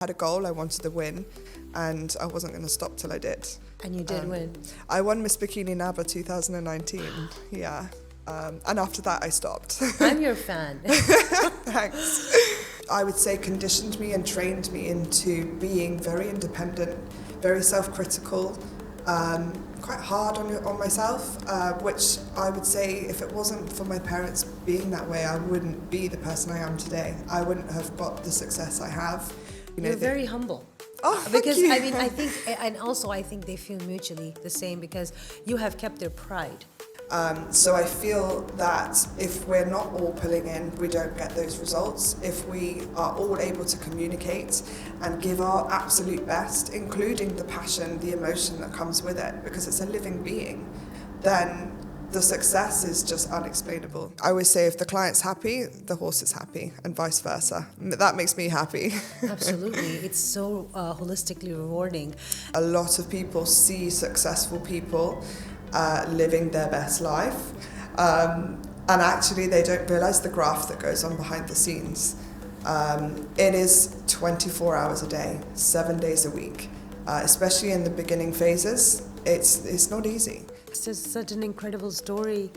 I had a goal, I wanted to win, and I wasn't going to stop till I did. And you did win. I won Miss Bikini Naba 2019, yeah. And after that, I stopped. I'm your fan. Thanks. I would say conditioned me and trained me into being very independent, very self-critical, quite hard on myself, which I would say if it wasn't for my parents being that way, I wouldn't be the person I am today. I wouldn't have got the success I have. You're very humble. Oh, because thank you. I mean, I think, and also I think they feel mutually the same because you have kept their pride. So I feel that if we're not all pulling in, we don't get those results. If we are all able to communicate and give our absolute best, including the passion, the emotion that comes with it, because it's a living being, then the success is just unexplainable. I always say if the client's happy, the horse is happy, and vice versa. That makes me happy. Absolutely. It's so holistically rewarding. A lot of people see successful people living their best life, and actually they don't realise the graft that goes on behind the scenes. It is 24 hours a day, 7 days a week, especially in the beginning phases. It's not easy. It's just such an incredible story.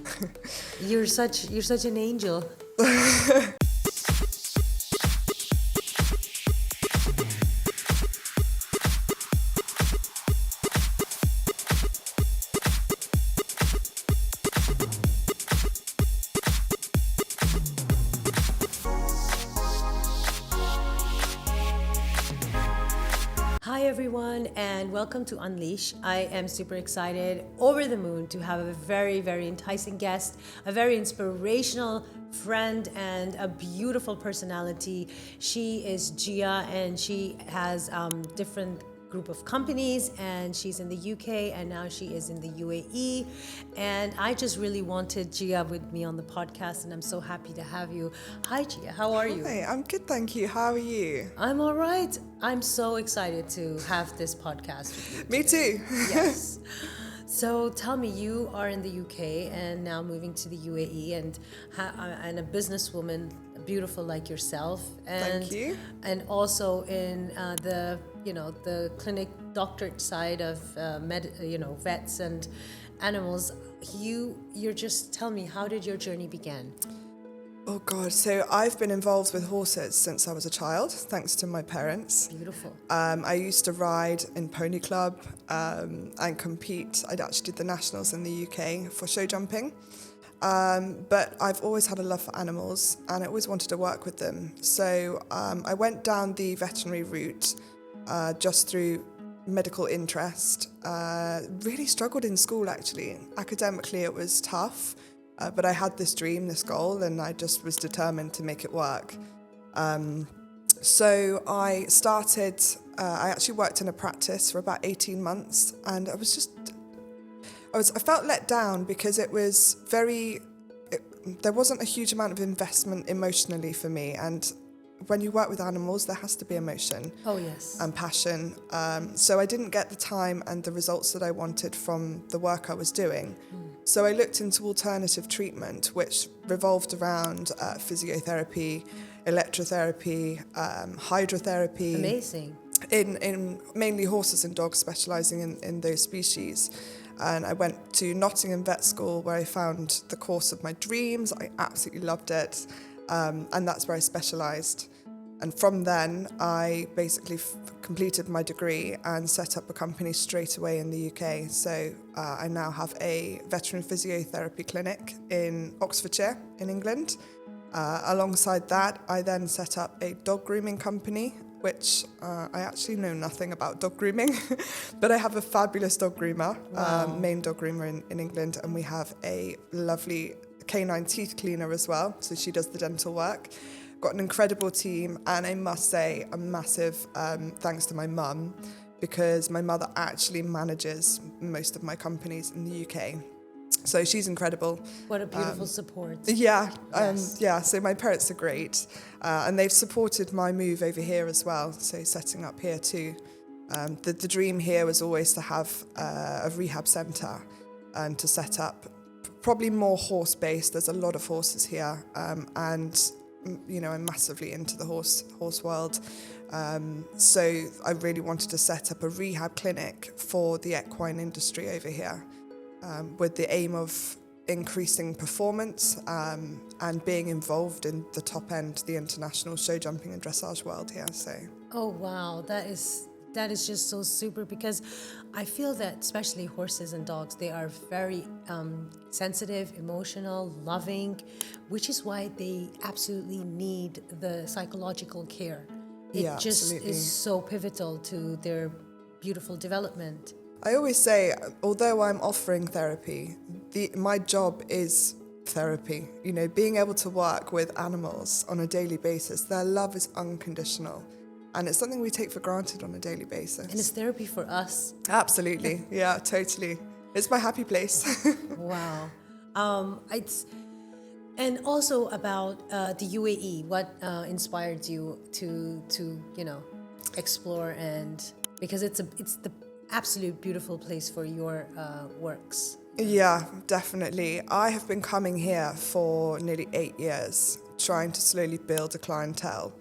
You're such an angel. Hi everyone and welcome to Unleash. I am super excited, over the moon to have a very, very enticing guest, a very inspirational friend and a beautiful personality. She is GIA and she has different group of companies and she's in the UK and now she is in the UAE, and I just really wanted GIA with me on the podcast and I'm so happy to have you. Hi GIA, how are you? Hi, I'm good, thank you. How are you? I'm all right. I'm so excited to have this podcast with you. Me too. Yes. So tell me, you are in the UK and now moving to the UAE and a businesswoman, beautiful like yourself. And, Thank you. And also in the clinic doctorate side of vets and animals. You're just tell me, how did your journey begin? Oh God, so I've been involved with horses since I was a child, thanks to my parents. Beautiful. I used to ride in pony club and compete. I'd actually did the nationals in the UK for show jumping. But I've always had a love for animals and I always wanted to work with them. So I went down the veterinary route just through medical interest. Really struggled in school actually. Academically it was tough. But I had this dream, this goal, and I just was determined to make it work. So I started, I actually worked in a practice for about 18 months, and I felt let down because there wasn't a huge amount of investment emotionally for me, and when you work with animals, there has to be emotion. Oh, yes. And passion. So I didn't get the time and the results that I wanted from the work I was doing. So I looked into alternative treatment, which revolved around physiotherapy, electrotherapy, hydrotherapy. Amazing. In mainly horses and dogs, specialising in those species. And I went to Nottingham Vet School where I found the course of my dreams. I absolutely loved it. And that's where I specialised. And from then, I basically completed my degree and set up a company straight away in the UK. So I now have a veterinary physiotherapy clinic in Oxfordshire in England. Alongside that, I then set up a dog grooming company, which I actually know nothing about dog grooming, but I have a fabulous dog groomer, main dog groomer in England, and we have a lovely canine teeth cleaner as well, so she does the dental work. Got an incredible team, and I must say a massive thanks to my mum, because my mother actually manages most of my companies in the UK. So she's incredible. What a beautiful support. Yeah, Yes. so my parents are great, and they've supported my move over here as well, so setting up here too. The dream here was always to have a rehab centre and to set up probably more horse-based. There's a lot of horses here, and I'm massively into the horse world. So I really wanted to set up a rehab clinic for the equine industry over here, with the aim of increasing performance and being involved in the top end, the international show jumping and dressage world here. So. Oh wow, that is just so super, because I feel that especially horses and dogs, they are very sensitive, emotional, loving, which is why they absolutely need the psychological care. It just absolutely. is so pivotal to their beautiful development. I always say, although I'm offering therapy, my job is therapy. Being able to work with animals on a daily basis, their love is unconditional. And it's something we take for granted on a daily basis. And it's therapy for us. Absolutely. Yeah, totally. It's my happy place. Wow. And also about the UAE, what inspired you to explore, and because it's the absolute beautiful place for your works. Yeah, definitely. I have been coming here for nearly 8 years, trying to slowly build a clientele.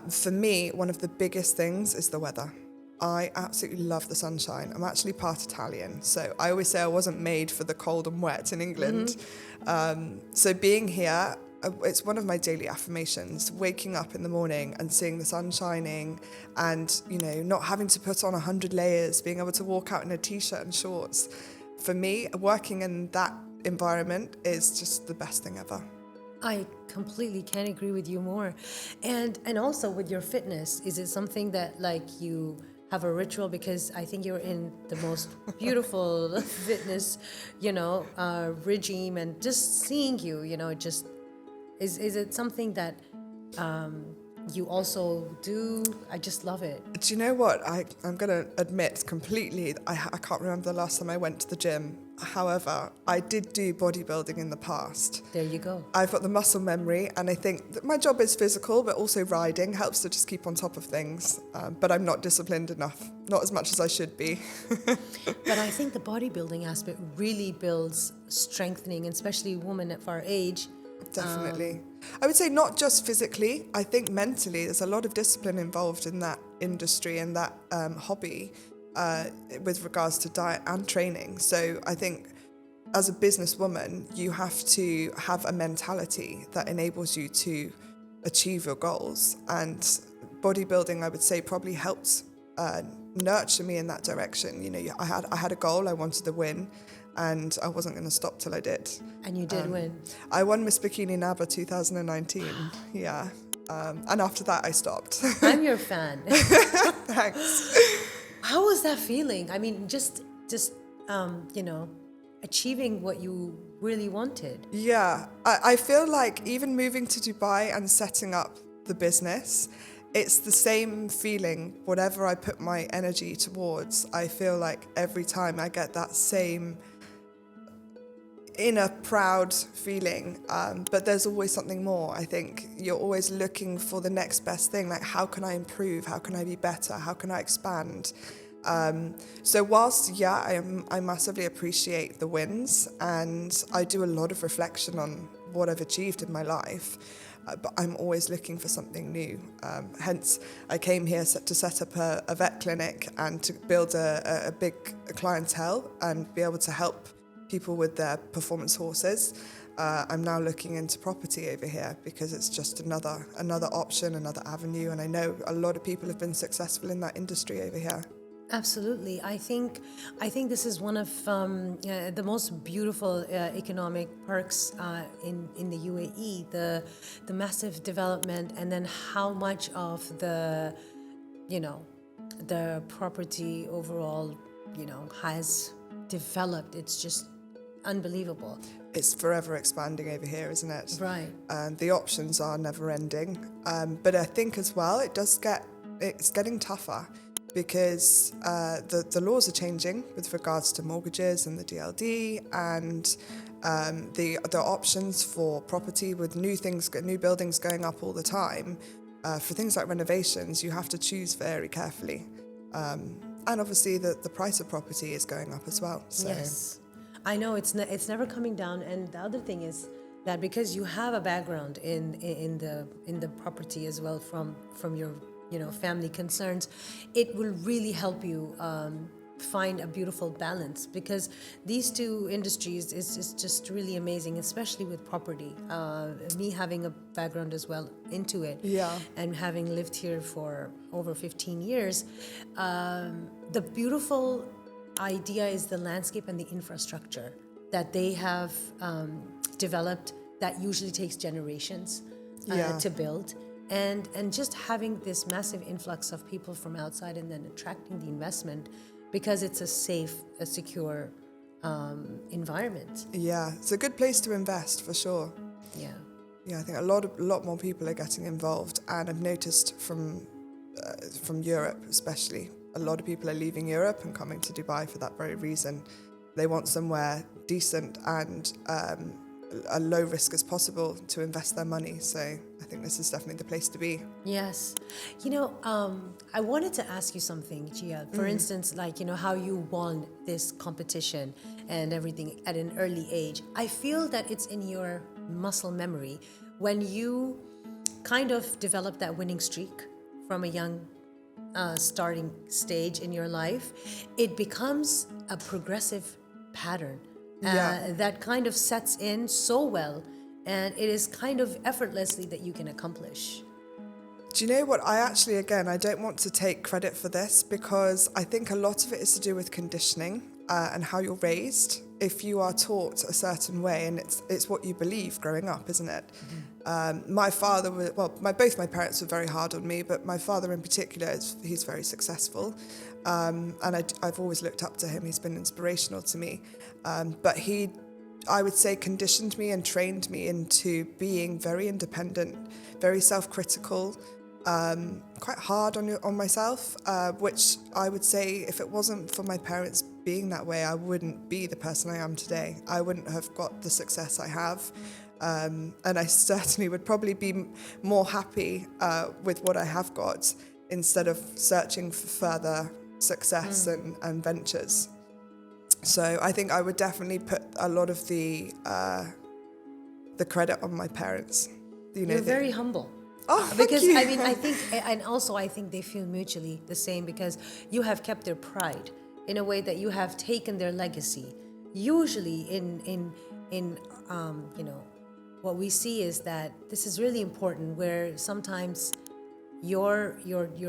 For me, one of the biggest things is the weather. I absolutely love the sunshine. I'm actually part Italian, so I always say I wasn't made for the cold and wet in England. So being here, it's one of my daily affirmations, waking up in the morning and seeing the sun shining and, not having to put on 100 layers, being able to walk out in a t-shirt and shorts. For me, working in that environment is just the best thing ever. I completely can't agree with you more. And also with your fitness, is it something that you have a ritual? Because I think you're in the most beautiful fitness, regime, and just seeing you, just is it something that you also do? I just love it. Do you know what? I'm going to admit completely, I can't remember the last time I went to the gym. However, I did do bodybuilding in the past. There you go. I've got the muscle memory, and I think that my job is physical, but also riding helps to just keep on top of things. But I'm not disciplined enough, not as much as I should be. But I think the bodybuilding aspect really builds strengthening, especially women of our age. Definitely. I would say not just physically, I think mentally there's a lot of discipline involved in that industry and that hobby with regards to diet and training. So I think as a businesswoman, you have to have a mentality that enables you to achieve your goals. And bodybuilding, I would say, probably helped nurture me in that direction. I had a goal, I wanted to win, and I wasn't going to stop till I did. And you did win. I won Miss Bikini Naba 2019. Yeah. And after that, I stopped. I'm your fan. Thanks. How was that feeling? I mean, just achieving what you really wanted. Yeah. I feel like even moving to Dubai and setting up the business, it's the same feeling. Whatever I put my energy towards, I feel like every time I get that same inner proud feeling, but there's always something more. I think you're always looking for the next best thing, like how can I improve, how can I be better, how can I expand. So whilst I massively appreciate the wins, and I do a lot of reflection on what I've achieved in my life, but I'm always looking for something new. Hence I came here to set up a vet clinic and to build a big clientele and be able to help people with their performance horses. I'm now looking into property over here because it's just another option, another avenue, and I know a lot of people have been successful in that industry over here. Absolutely. I think this is one of the most beautiful economic perks in the UAE, the massive development, and then how much of the property overall has developed. It's just unbelievable. It's forever expanding over here, isn't it? Right. And the options are never ending. But I think as well, it's getting tougher because the laws are changing with regards to mortgages and the DLD, and the options for property with new buildings going up all the time. For things like renovations, you have to choose very carefully. And obviously the price of property is going up as well. So. Yes. I know it's never coming down, and the other thing is that because you have a background in the property as well from your family concerns, it will really help you find a beautiful balance, because these two industries is just really amazing, especially with property. Me having a background as well into it, Yeah. and having lived here for over 15 years, the beautiful idea is the landscape and the infrastructure that they have developed that usually takes generations Yeah. to build. And just having this massive influx of people from outside and then attracting the investment, because it's a safe, a secure environment. Yeah, it's a good place to invest for sure. Yeah. Yeah, I think a lot more people are getting involved, and I've noticed from Europe especially, a lot of people are leaving Europe and coming to Dubai for that very reason. They want somewhere decent and a low risk as possible to invest their money. So I think this is definitely the place to be. Yes. I wanted to ask you something, Gia. For instance, like, how you won this competition and everything at an early age. I feel that it's in your muscle memory when you kind of develop that winning streak from a young starting stage in your life. It becomes a progressive pattern that kind of sets in so well, and it is kind of effortlessly that you can accomplish. Do you know what? I don't want to take credit for this, because I think a lot of it is to do with conditioning and how you're raised. If you are taught a certain way, and it's what you believe growing up, isn't it? My father, both my parents were very hard on me, but my father in particular, he's very successful. And I've always looked up to him. He's been inspirational to me. But he, I would say, conditioned me and trained me into being very independent, very self-critical, quite hard on myself, which I would say, if it wasn't for my parents being that way, I wouldn't be the person I am today. I wouldn't have got the success I have. And I certainly would probably be more happy with what I have got, instead of searching for further success and ventures. So I think I would definitely put a lot of the credit on my parents. You're very humble. Oh, because thank you. I mean, I think, and also I think they feel mutually the same, because you have kept their pride in a way that you have taken their legacy. Usually, in what we see is that this is really important, where sometimes your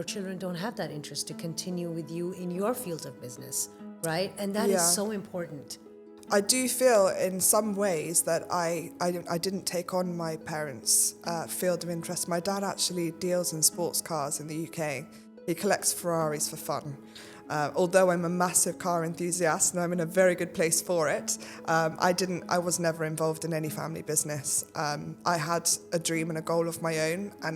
children don't have that interest to continue with you in your field of business, right? And that is so important. I do feel in some ways that I didn't take on my parents' field of interest. My dad actually deals in sports cars in the UK. He collects Ferraris for fun. Although I'm a massive car enthusiast and I'm in a very good place for it, I was never involved in any family business. I had a dream and a goal of my own, and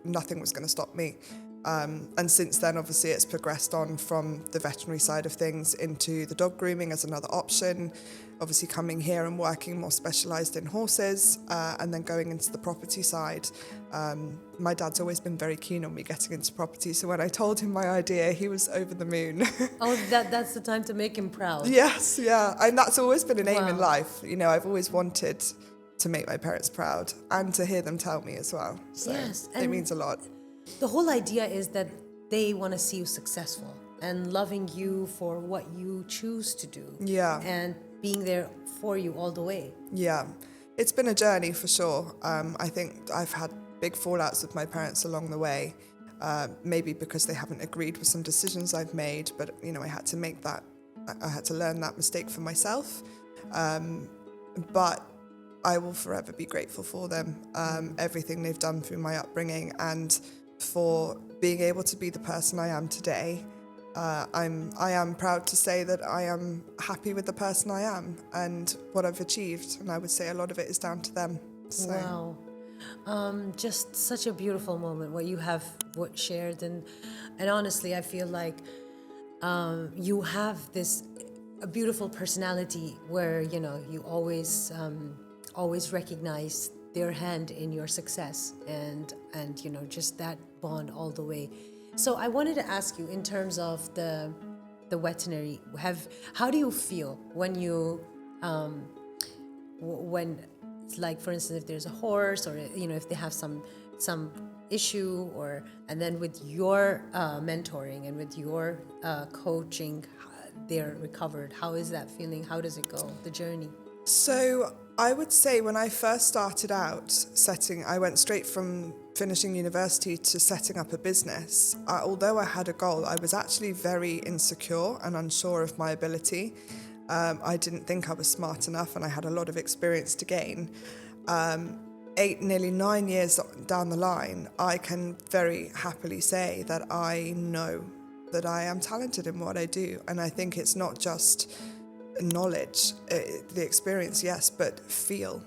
nothing was going to stop me. And since then, obviously, it's progressed on from the veterinary side of things into the dog grooming as another option. Obviously, coming here and working more specialised in horses, and then going into the property side. My dad's always been very keen on me getting into property, so when I told him my idea, he was over the moon. Oh, that's the time to make him proud. Yes, yeah, and that's always been an aim in life. I've always wanted to make my parents proud and to hear them tell me as well. So yes, it means a lot. The whole idea is that they want to see you successful and loving you for what you choose to do. Yeah. And being there for you all the way. Yeah. It's been a journey for sure. I think I've had big fallouts with my parents along the way, maybe because they haven't agreed with some decisions I've made, but I had to learn that mistake for myself. But I will forever be grateful for them, everything they've done through my upbringing, and for being able to be the person I am today. I am proud to say that I am happy with the person I am and what I've achieved, and I would say a lot of it is down to them. So. Wow. Just such a beautiful moment what you have shared, and honestly I feel like you have a beautiful personality where you always recognize their hand in your success, and just that bond all the way. So I wanted to ask you, in terms of the veterinary, how do you feel when It's like, for instance, if there's a horse, or if they have some issue, and then with your mentoring and with your coaching, they're recovered. How is that feeling? How does it go, the journey? So I would say when I first started out I went straight from finishing university to setting up a business. Although I had a goal, I was actually very insecure and unsure of my ability. I didn't think I was smart enough, and I had a lot of experience to gain. 9 years down the line, I can very happily say that I know that I am talented in what I do. And I think it's not just knowledge, the experience, yes, but feel.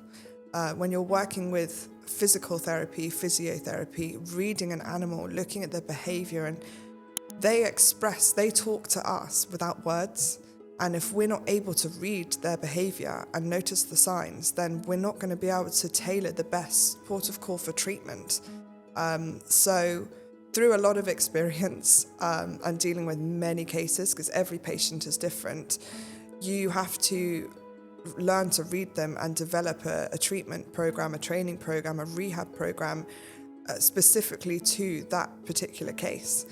When you're working with physical therapy, physiotherapy, reading an animal, looking at their behavior, and they talk to us without words. And if we're not able to read their behavior and notice the signs, then we're not going to be able to tailor the best port of call for treatment. So through a lot of experience and dealing with many cases, because every patient is different, you have to learn to read them and develop a treatment program, a training program, a rehab program specifically to that particular case.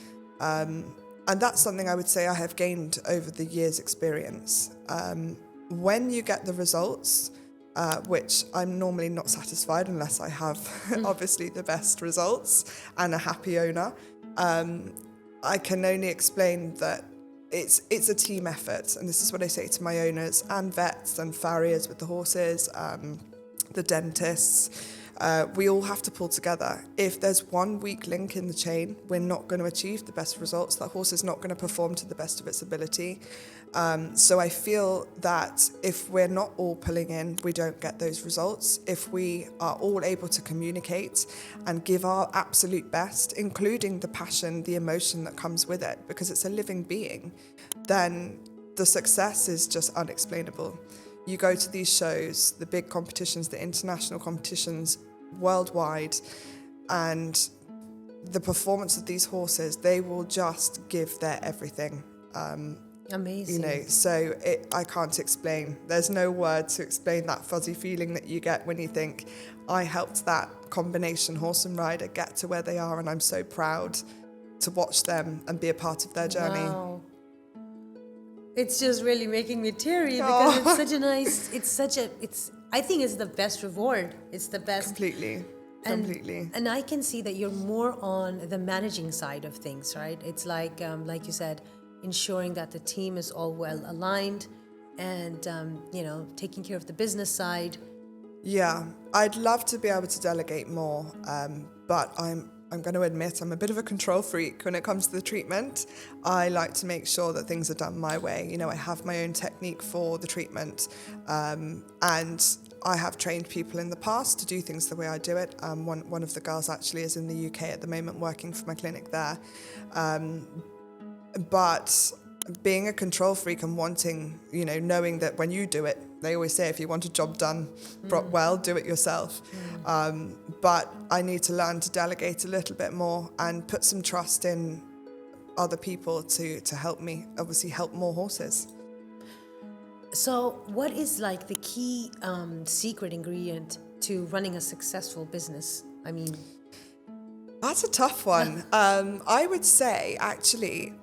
And that's something I would say I have gained over the years' experience. When you get the results, which I'm normally not satisfied unless I have obviously the best results and a happy owner, I can only explain that it's a team effort. And this is what I say to my owners and vets and farriers with the horses, the dentists. We all have to pull together. If there's one weak link in the chain, we're not going to achieve the best results. That horse is not going to perform to the best of its ability. So I feel that if we're not all pulling in, we don't get those results. If we are all able to communicate and give our absolute best, including the passion, the emotion that comes with it, because it's a living being, then the success is just unexplainable. You go to these shows, the big competitions, the international competitions worldwide, and the performance of these horses, they will just give their everything. Amazing. So I can't explain. There's no word to explain that fuzzy feeling that you get when you think, I helped that combination horse and rider get to where they are, and I'm so proud to watch them and be a part of their journey. Wow. It's just really making me teary because it's such a nice, I think it's the best reward. It's the best. Completely. And I can see that you're more on the managing side of things, right? It's like you said, ensuring that the team is all well aligned and, taking care of the business side. Yeah, I'd love to be able to delegate more, but I'm going to admit I'm a bit of a control freak when it comes to the treatment. I like to make sure that things are done my way. I have my own technique for the treatment, and I have trained people in the past to do things the way I do it. One of the girls actually is in the UK at the moment working for my clinic there. But being a control freak and wanting, knowing that when you do it, they always say if you want a job done well, do it yourself. But I need to learn to delegate a little bit more and put some trust in other people to help me, obviously help more horses. So what is like the key secret ingredient to running a successful business? I mean, that's a tough one. I would say actually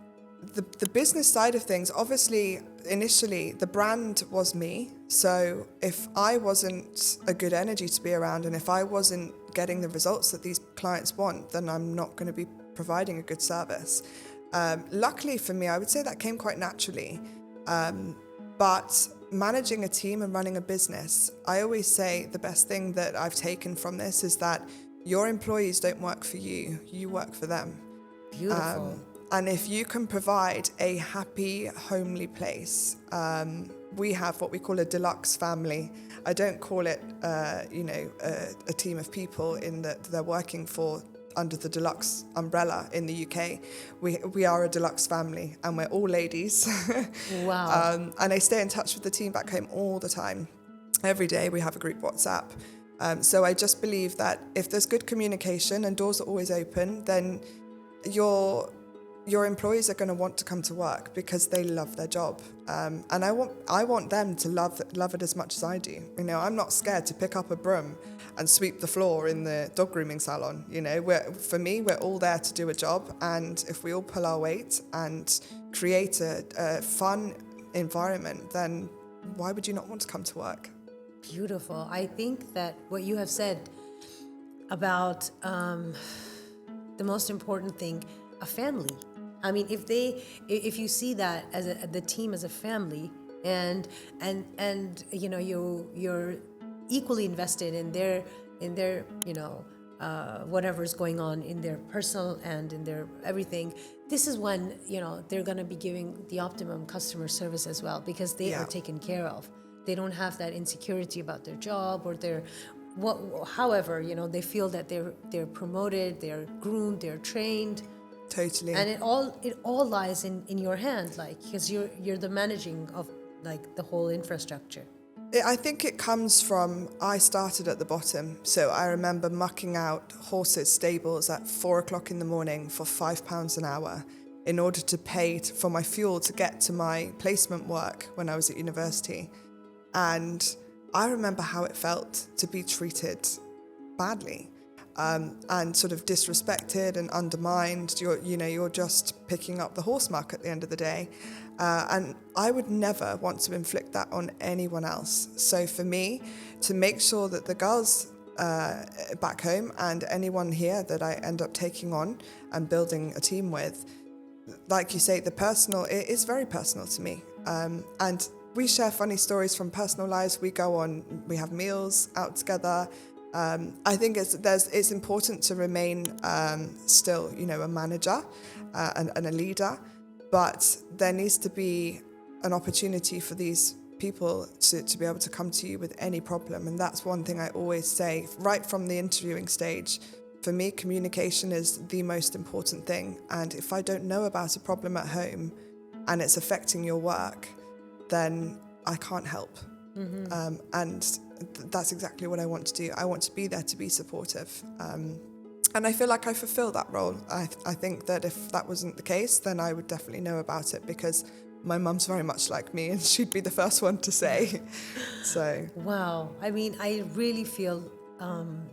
the business side of things, obviously initially the brand was me. So if I wasn't a good energy to be around and if I wasn't getting the results that these clients want, then I'm not going to be providing a good service. Luckily for me, I would say that came quite naturally. But managing a team and running a business, I always say the best thing that I've taken from this is that your employees don't work for you, you work for them. Beautiful. And if you can provide a happy, homely place, we have what we call a Deluxe family. I don't call it, a team of people in that they're working for under the Deluxe umbrella in the UK. We are a Deluxe family and we're all ladies. Wow. And I stay in touch with the team back home all the time. Every day we have a group WhatsApp. So I just believe that if there's good communication and doors are always open, then your employees are going to want to come to work because they love their job, and I want them to love it as much as I do. You know, I'm not scared to pick up a broom and sweep the floor in the dog grooming salon. You know, for me, we're all there to do a job, and if we all pull our weight and create a fun environment, then why would you not want to come to work? Beautiful. I think that what you have said about the most important thing, a family. I mean, if you see that as the team as a family, and you know, you're equally invested in their you know, whatever's going on in their personal and in their everything, this is when, you know, they're going to be giving the optimum customer service as well, because they are taken care of. They don't have that insecurity about their job or their however, you know, they feel that they're promoted, they're groomed, they're trained. Totally. And it all lies in your hand, like, because you're the managing of like the whole infrastructure. I think it comes from, I started at the bottom. So I remember mucking out horses' stables at 4:00 in the morning for £5 an hour in order to pay for my fuel to get to my placement work when I was at university. And I remember how it felt to be treated badly. And sort of disrespected and undermined. You're just picking up the horse muck at the end of the day. And I would never want to inflict that on anyone else. So for me, to make sure that the girls back home and anyone here that I end up taking on and building a team with, like you say, it is very personal to me. And we share funny stories from personal lives. We have meals out together. I think it's important to remain still, you know, a manager and a leader, but there needs to be an opportunity for these people to be able to come to you with any problem. And that's one thing I always say right from the interviewing stage. For me, communication is the most important thing. And if I don't know about a problem at home and it's affecting your work, then I can't help. Mm-hmm. And that's exactly what I want to do. I want to be there to be supportive. And I feel like I fulfill that role. I think that if that wasn't the case, then I would definitely know about it, because my mum's very much like me and she'd be the first one to say. So. Wow. I mean, I really feel, I'm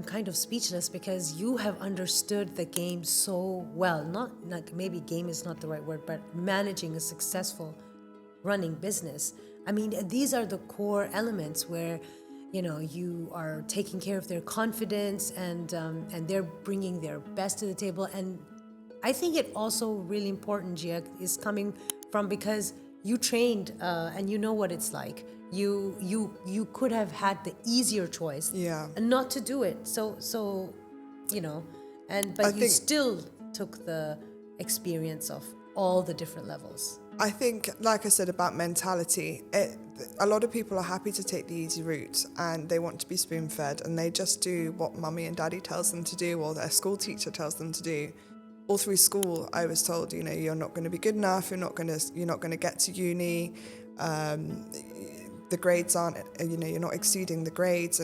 kind of speechless, because you have understood the game so well. Not like, maybe game is not the right word, but managing a successful running business. I mean, these are the core elements where, you know, you are taking care of their confidence and they're bringing their best to the table. And I think it also really important, Gia, is coming from, because you trained and you know what it's like. You could have had the easier choice, and not to do it. So you know, but you still took the experience of all the different levels. I think, like I said about mentality, a lot of people are happy to take the easy route and they want to be spoon-fed and they just do what mummy and daddy tells them to do or their school teacher tells them to do. All through school, I was told, you know, you're not going to be good enough, you're not going to get to uni, the grades aren't, you know, you're not exceeding the grades,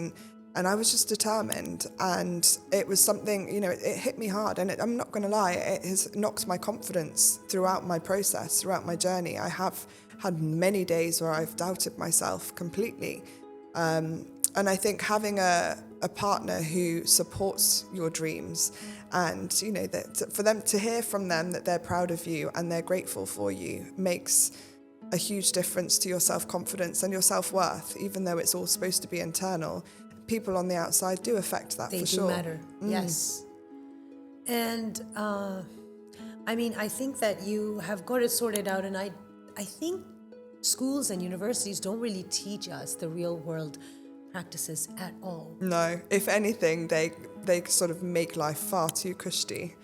and I was just determined, and it was something, you know, it hit me hard, and I'm not going to lie, it has knocked my confidence throughout my process, throughout my journey. I have had many days where I've doubted myself completely, and I think having a partner who supports your dreams, and, you know, that for them to hear from them that they're proud of you and they're grateful for you makes a huge difference to your self-confidence and your self-worth, even though it's all supposed to be internal. People on the outside do affect that, for sure. They do matter, yes. And I mean, I think that you have got it sorted out, and I think schools and universities don't really teach us the real world practices at all. No, if anything, they sort of make life far too cushy.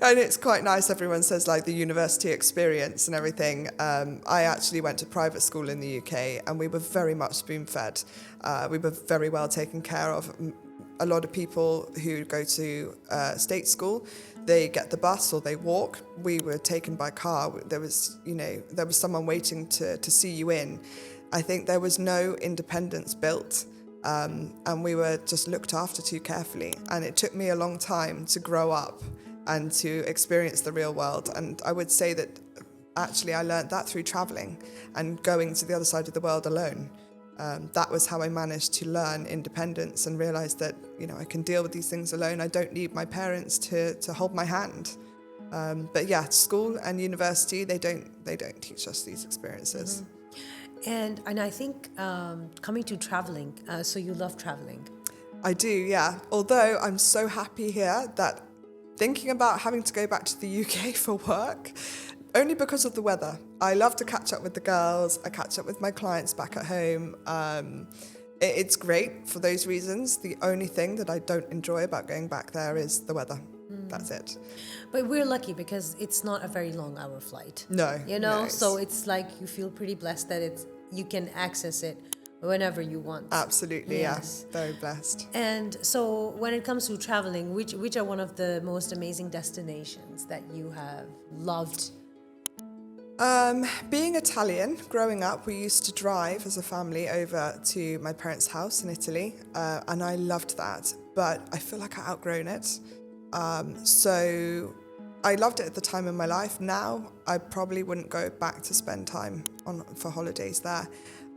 And it's quite nice, everyone says like the university experience and everything. I actually went to private school in the UK and we were very much spoon-fed. We were very well taken care of. A lot of people who go to state school, they get the bus or they walk. We were taken by car. There was someone waiting to see you in. I think there was no independence built and we were just looked after too carefully. And it took me a long time to grow up and to experience the real world. And I would say that actually I learned that through traveling and going to the other side of the world alone. That was how I managed to learn independence and realize that, I can deal with these things alone. I don't need my parents to hold my hand. But yeah, school and university, they don't teach us these experiences. And I think coming to traveling, so you love traveling. I do, yeah. Although I'm so happy here that thinking about having to go back to the UK for work, only because of the weather. I love to catch up with the girls. I catch up with my clients back at home. It's great for those reasons. The only thing that I don't enjoy about going back there is the weather. That's it. But we're lucky because it's not a very long hour flight. No. No, so it's like you feel pretty blessed that you can access it whenever you want. Absolutely, yes. Yeah. Very blessed. And so when it comes to traveling, which are one of the most amazing destinations that you have loved? Being Italian, growing up, we used to drive as a family over to my parents' house in Italy, and I loved that, but I feel like I've outgrown it. So I loved it at the time in my life. Now, I probably wouldn't go back to spend time for holidays there.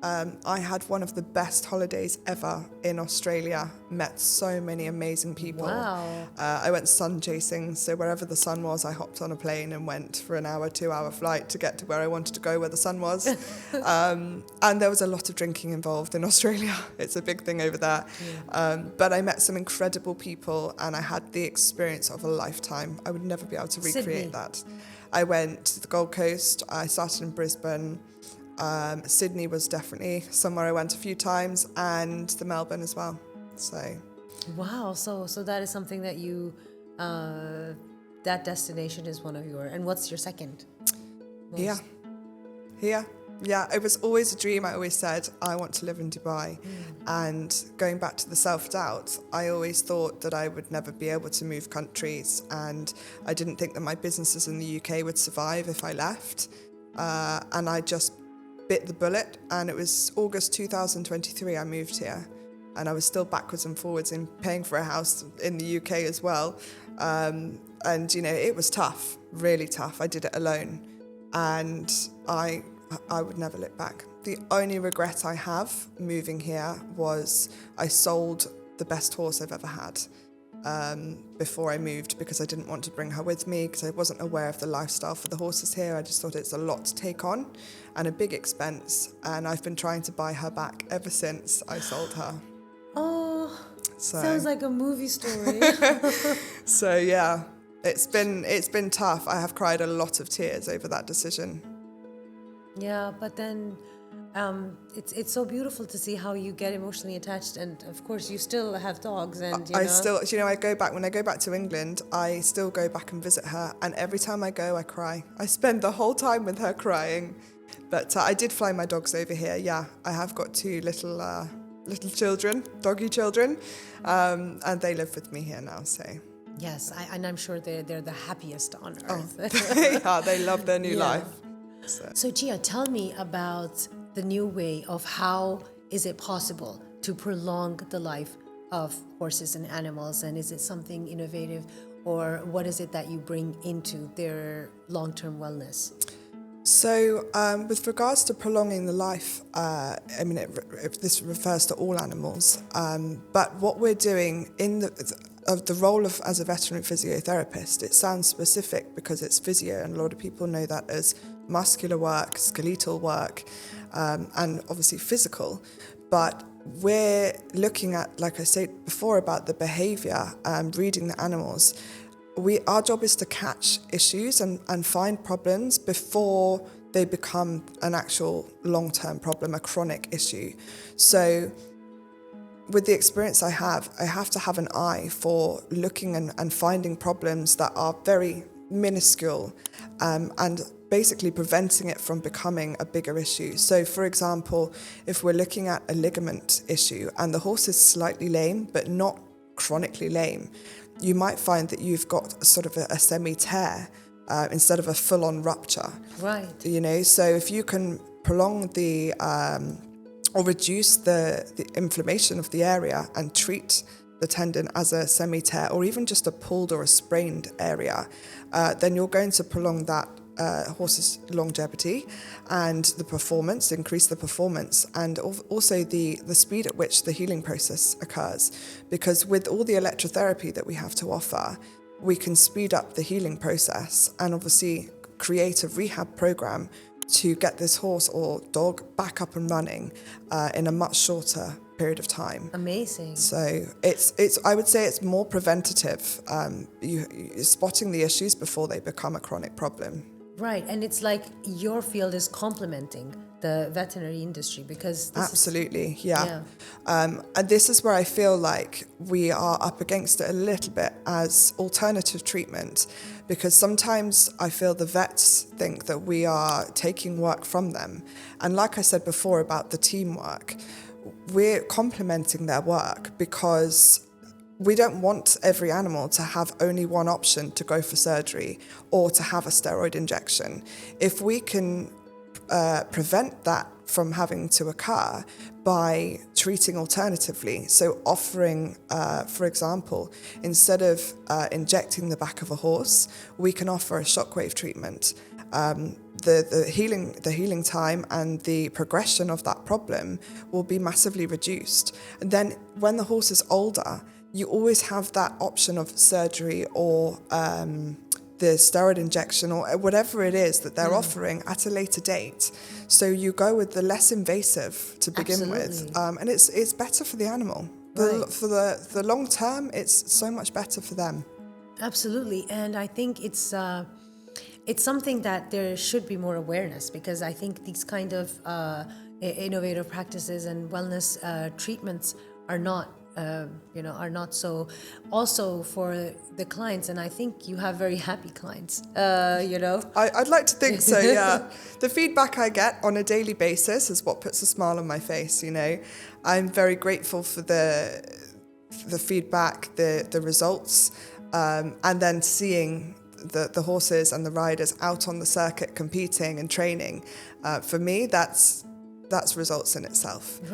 I had one of the best holidays ever in Australia, met so many amazing people. Wow. I went sun chasing, so wherever the sun was, I hopped on a plane and went for an hour, 2-hour flight to get to where I wanted to go, where the sun was. And there was a lot of drinking involved in Australia. It's a big thing over there. Yeah. But I met some incredible people and I had the experience of a lifetime. I would never be able to recreate that. I went to the Gold Coast. I started in Brisbane. Sydney was definitely somewhere I went a few times, and the Melbourne as well. So, wow. So that is something that you, that destination is one of your. And what's your second? Here. Yeah, it was always a dream. I always said I want to live in Dubai. And going back to the self-doubt, I always thought that I would never be able to move countries, and I didn't think that my businesses in the UK would survive if I left. And I just bit the bullet, and it was August 2023 I moved here, and I was still backwards and forwards in paying for a house in the UK as well, and it was tough, really tough. I did it alone, and I would never look back. The only regret I have moving here was I sold the best horse I've ever had before I moved, because I didn't want to bring her with me, because I wasn't aware of the lifestyle for the horses here. I just thought it's a lot to take on and a big expense, and I've been trying to buy her back ever since I sold her. Oh, sounds like a movie story. So yeah, it's been tough. I have cried a lot of tears over that decision. Yeah, but then it's so beautiful to see how you get emotionally attached, and of course you still have dogs, and I still, I go back, when I go back to England, I still go back and visit her, and every time I go I cry. I spend the whole time with her crying. But I did fly my dogs over here. Yeah, I have got 2 little children, doggy children, and they live with me here now. So yes, and I'm sure they're the happiest on earth. They love their new life. So Gia, tell me about the new way of how is it possible to prolong the life of horses and animals, and is it something innovative, or what is it that you bring into their long-term wellness? So with regards to prolonging the life, this refers to all animals, but what we're doing in the role of as a veterinary physiotherapist, it sounds specific because it's physio, and a lot of people know that as muscular work, skeletal work, and obviously physical, but we're looking at, like I said before, about the behavior, reading the animals. Our job is to catch issues and find problems before they become an actual long-term problem, a chronic issue. So with the experience I have to have an eye for looking and finding problems that are very minuscule, and basically preventing it from becoming a bigger issue. So for example, if we're looking at a ligament issue and the horse is slightly lame but not chronically lame, you might find that you've got sort of a semi-tear instead of a full-on rupture. Right. So if you can prolong the or reduce the inflammation of the area and treat the tendon as a semi-tear or even just a pulled or a sprained area, then you're going to prolong that horse's longevity and the performance, increase the performance, and also the speed at which the healing process occurs. Because with all the electrotherapy that we have to offer, we can speed up the healing process and obviously create a rehab program to get this horse or dog back up and running in a much shorter period of time. Amazing. So it's I would say it's more preventative, you're spotting the issues before they become a chronic problem. Right, and it's like your field is complementing the veterinary industry because Absolutely, yeah. And this is where I feel like we are up against it a little bit as alternative treatment, because sometimes I feel the vets think that we are taking work from them. And like I said before about the teamwork, we're complementing their work because we don't want every animal to have only one option to go for surgery or to have a steroid injection. If we can prevent that from having to occur by treating alternatively, so offering, for example, instead of injecting the back of a horse, we can offer a shockwave treatment. The healing time and the progression of that problem will be massively reduced. And then when the horse is older, you always have that option of surgery or the steroid injection or whatever it is that they're offering at a later date. So you go with the less invasive to begin with, and it's better for the animal. For the long term, it's so much better for them. Absolutely, and I think it's something that there should be more awareness, because I think these kind of innovative practices and wellness treatments are not so also for the clients, and I think you have very happy clients, I'd like to think so, yeah. The feedback I get on a daily basis is what puts a smile on my face, I'm very grateful for the feedback, the results, and then seeing the horses and the riders out on the circuit competing and training. For me, that's results in itself. Right.